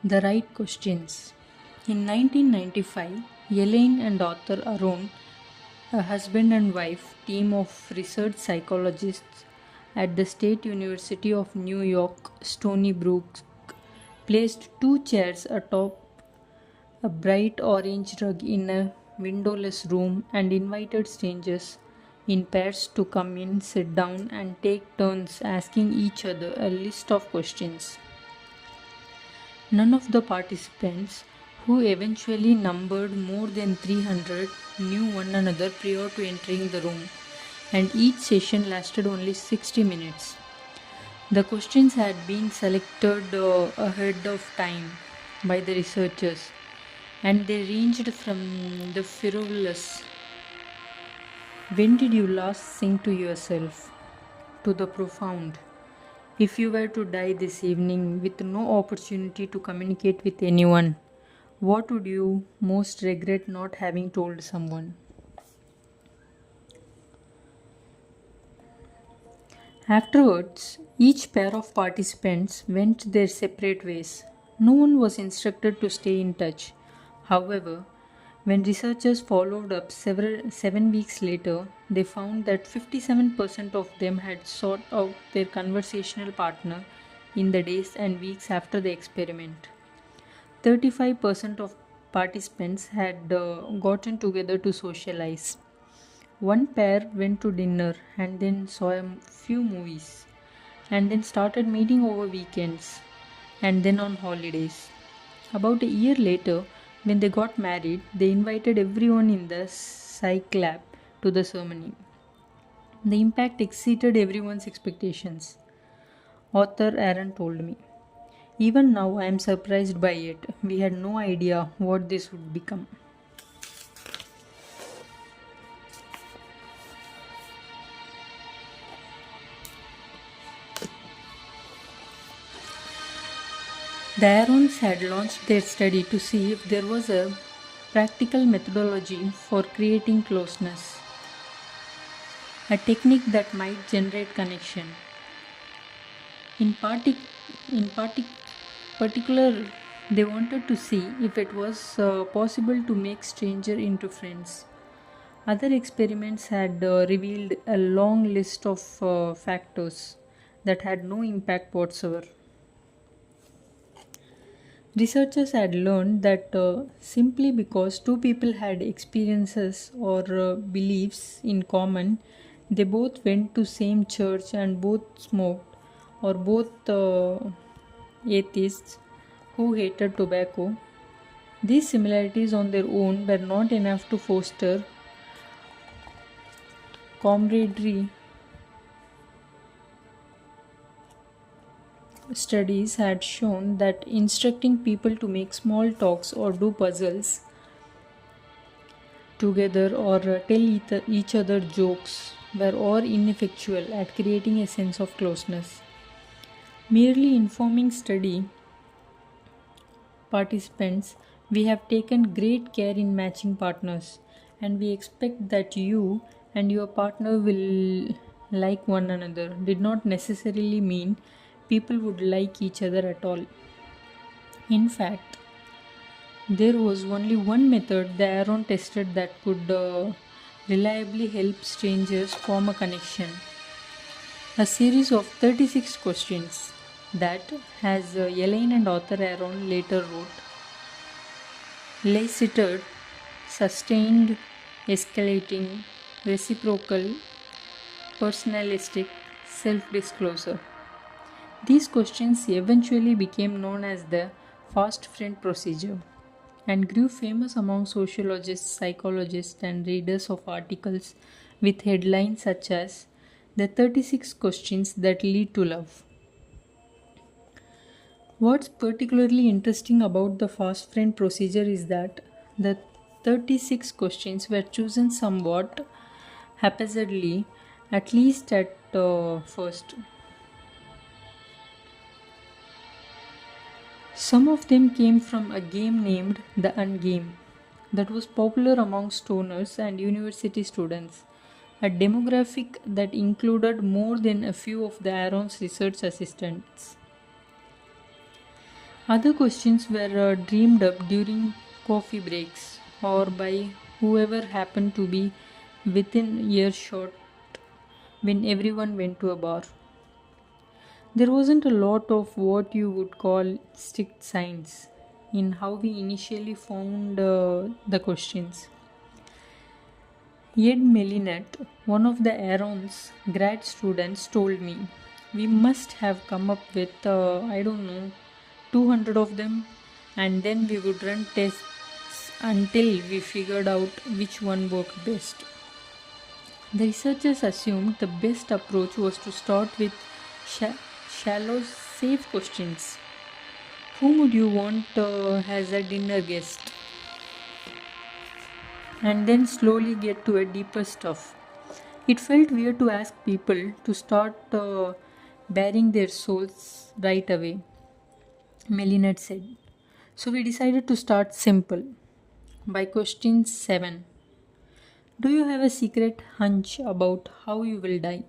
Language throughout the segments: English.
The right questions. In 1995, Elaine and Dr. Aaron, a husband and wife team of research psychologists at the State University of New York, Stony Brook, placed two chairs atop a bright orange rug in a windowless room and invited strangers in pairs to come in, sit down, and take turns asking each other a list of questions. None of the participants, who eventually numbered more than 300, knew one another prior to entering the room, and each session lasted only 60 minutes. The questions had been selected ahead of time by the researchers, and they ranged from the frivolous, "When did you last sing to yourself?" to the profound, "If you were to die this evening with no opportunity to communicate with anyone, what would you most regret not having told someone?" Afterwards, each pair of participants went their separate ways. No one was instructed to stay in touch. However, when researchers followed up 7 weeks later, they found that 57% of them had sought out their conversational partner in the days and weeks after the experiment. 35% of participants had gotten together to socialize. One pair went to dinner and then saw a few movies, and then started meeting over weekends and then on holidays. About a year later, when they got married, they invited everyone in the psych lab to the ceremony. The impact exceeded everyone's expectations, author Aaron told me. Even now, I am surprised by it. We had no idea what this would become. The Aarons had launched their study to see if there was a practical methodology for creating closeness, a technique that might generate connection. In, partic- in particular, they wanted to see if it was possible to make strangers into friends. Other experiments had revealed a long list of factors that had no impact whatsoever. Researchers had learned that simply because two people had experiences or beliefs in common, they both went to same church and both smoked, or both atheists who hated tobacco. These similarities on their own were not enough to foster camaraderie. Studies had shown that instructing people to make small talks or do puzzles together or tell each other jokes were all ineffectual at creating a sense of closeness. Merely informing study participants, we have taken great care in matching partners, and we expect that you and your partner will like one another, did not necessarily mean people would like each other at all. In fact, there was only one method the Aaron tested that could reliably help strangers form a connection. A series of 36 questions that, as Elaine and author Aaron later wrote, elicited sustained, escalating, reciprocal, personalistic self disclosure. These questions eventually became known as the fast friend procedure and grew famous among sociologists, psychologists, and readers of articles with headlines such as "The 36 Questions That Lead to Love." What's particularly interesting about the fast friend procedure is that the 36 questions were chosen somewhat haphazardly, at least at first. Some of them came from a game named The Ungame that was popular among stoners and university students, a demographic that included more than a few of the Aaron's research assistants. Other questions were dreamed up during coffee breaks or by whoever happened to be within earshot when everyone went to a bar. There wasn't a lot of what you would call strict science in how we initially found the questions. Ed Melinet, one of the Aaron's grad students, told me we must have come up with, I don't know, 200 of them, and then we would run tests until we figured out which one worked best. The researchers assumed the best approach was to start with shallow, safe questions. Whom would you want as a dinner guest? And then slowly get to a deeper stuff. It felt weird to ask people to start baring their souls right away, Melinet said. So we decided to start simple. By question 7, do you have a secret hunch about how you will die?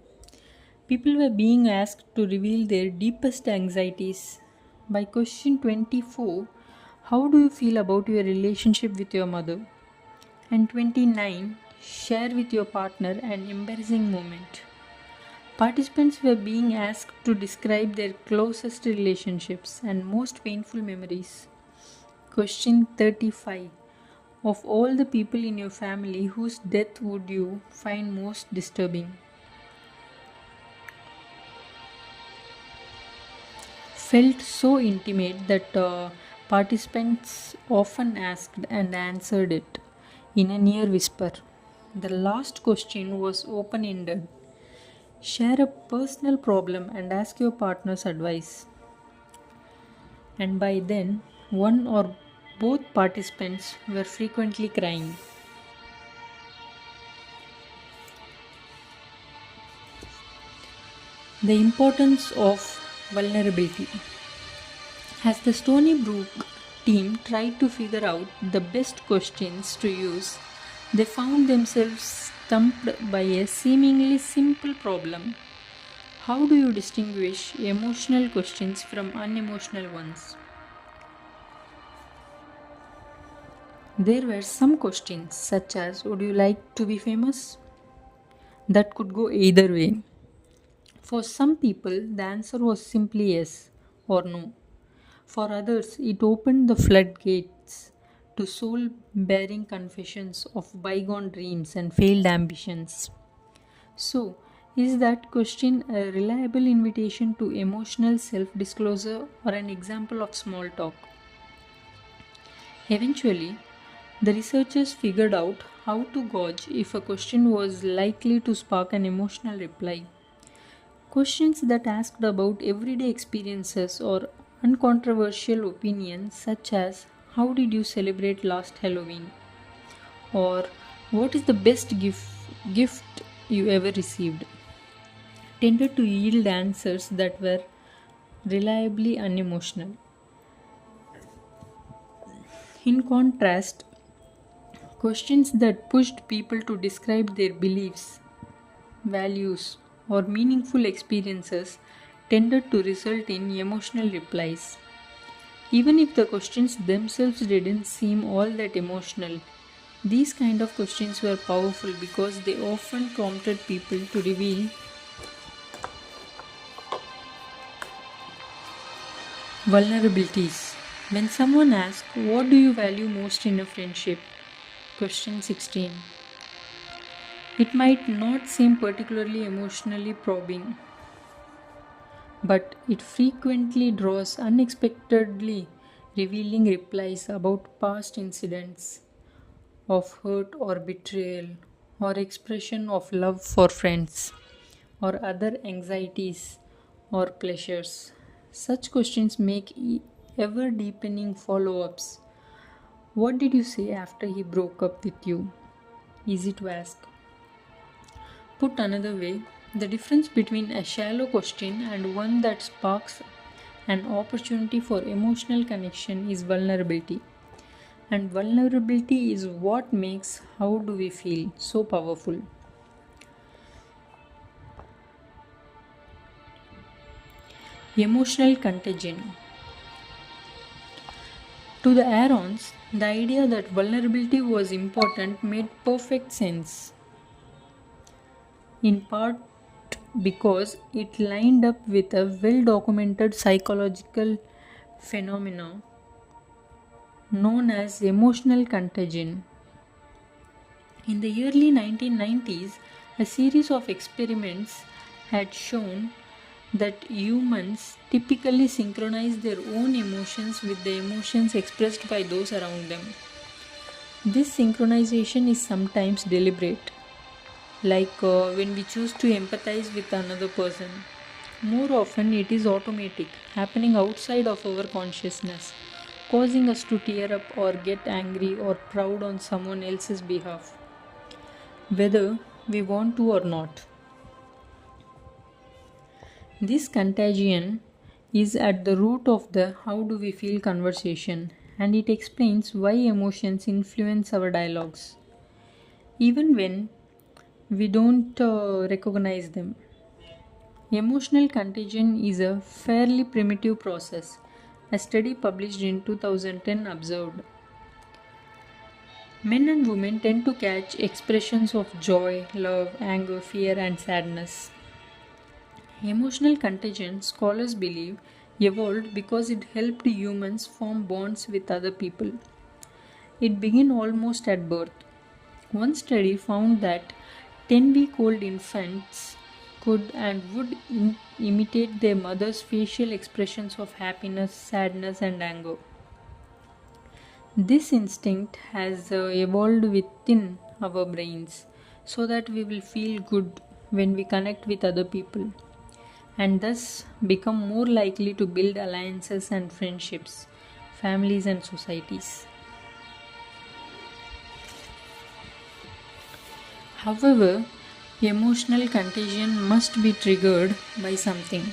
People were being asked to reveal their deepest anxieties. By question 24, how do you feel about your relationship with your mother? And 29, share with your partner an embarrassing moment. Participants were being asked to describe their closest relationships and most painful memories. Question 35. Of all the people in your family, whose death would you find most disturbing? Felt so intimate that participants often asked and answered it in a near whisper. The last question was open ended. Share a personal problem and ask your partner's advice. And by then, one or both participants were frequently crying. The importance of vulnerability. As the Stony Brook team tried to figure out the best questions to use, they found themselves stumped by a seemingly simple problem. How do you distinguish emotional questions from unemotional ones? There were some questions, such as would you like to be famous? That could go either way. For some people, the answer was simply yes or no. For others, it opened the floodgates to soul bearing confessions of bygone dreams and failed ambitions. So, is that question a reliable invitation to emotional self disclosure or an example of small talk? Eventually, the researchers figured out how to gauge if a question was likely to spark an emotional reply. Questions that asked about everyday experiences or uncontroversial opinions, such as how did you celebrate last Halloween? Or what is the best gift you ever received? Tended to yield answers that were reliably unemotional. In contrast, questions that pushed people to describe their beliefs, values, or meaningful experiences tended to result in emotional replies. Even if the questions themselves didn't seem all that emotional, these kind of questions were powerful because they often prompted people to reveal vulnerabilities. When someone asks, what do you value most in a friendship? Question 16. It might not seem particularly emotionally probing, but it frequently draws unexpectedly revealing replies about past incidents of hurt or betrayal, or expression of love for friends, or other anxieties or pleasures. Such questions make ever deepening follow ups. What did you say after he broke up with you? Easy to ask. Put another way, the difference between a shallow question and one that sparks an opportunity for emotional connection is vulnerability. And vulnerability is what makes how do we feel so powerful. Emotional contagion. To the Aarons, the idea that vulnerability was important made perfect sense, in part because it lined up with a well documented psychological phenomenon known as emotional contagion. In the early 1990s, a series of experiments had shown that humans typically synchronize their own emotions with the emotions expressed by those around them. This synchronization is sometimes deliberate, like when we choose to empathize with another person. More often, it is automatic, happening outside of our consciousness, causing us to tear up or get angry or proud on someone else's behalf, whether we want to or not. This contagion is at the root of the how do we feel conversation, and it explains why emotions influence our dialogues, even when we don't recognize them. Emotional contagion is a fairly primitive process. A study published in 2010 observed men and women tend to catch expressions of joy, love, anger, fear, and sadness. Emotional contagion, scholars believe, evolved because it helped humans form bonds with other people. It began almost at birth. One study found that 10-week-old infants could and would imitate their mother's facial expressions of happiness, sadness, and anger. This instinct has evolved within our brains so that we will feel good when we connect with other people and thus become more likely to build alliances and friendships, families, and societies. However, emotional contagion must be triggered by something,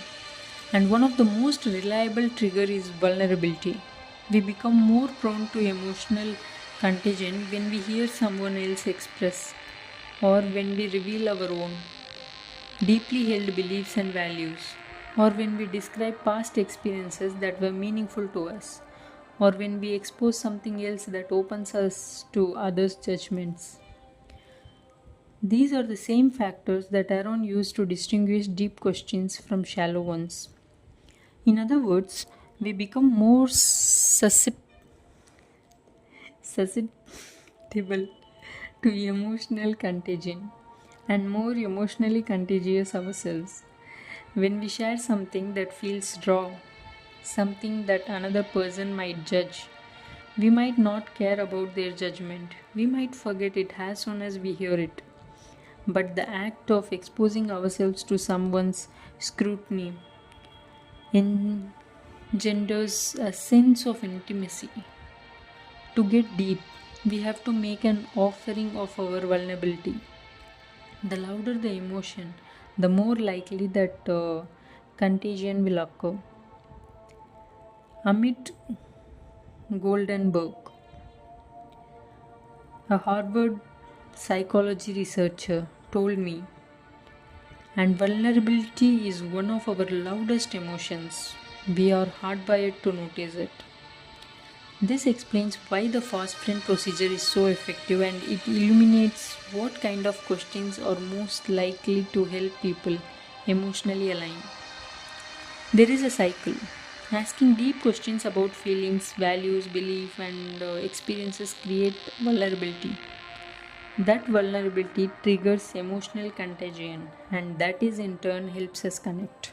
and one of the most reliable trigger is vulnerability. We become more prone to emotional contagion when we hear someone else express or when we reveal our own deeply held beliefs and values, or when we describe past experiences that were meaningful to us, or when we expose something else that opens us to others' judgments. These are the same factors that Aaron used to distinguish deep questions from shallow ones. In other words, we become more susceptible to emotional contagion and more emotionally contagious ourselves. When we share something that feels raw, something that another person might judge, we might not care about their judgment. We might forget it as soon as we hear it. But the act of exposing ourselves to someone's scrutiny engenders a sense of intimacy. To get deep, we have to make an offering of our vulnerability. The louder the emotion, the more likely that contagion will occur. Amit Goldenberg, a Harvard psychology researcher, told me, and vulnerability is one of our loudest emotions. We are hardwired to notice it. This explains why the fast friend procedure is so effective, and it illuminates what kind of questions are most likely to help people emotionally align. There is a cycle. Asking deep questions about feelings, values, belief, and experiences create vulnerability. That vulnerability triggers emotional contagion, and that is in turn helps us connect.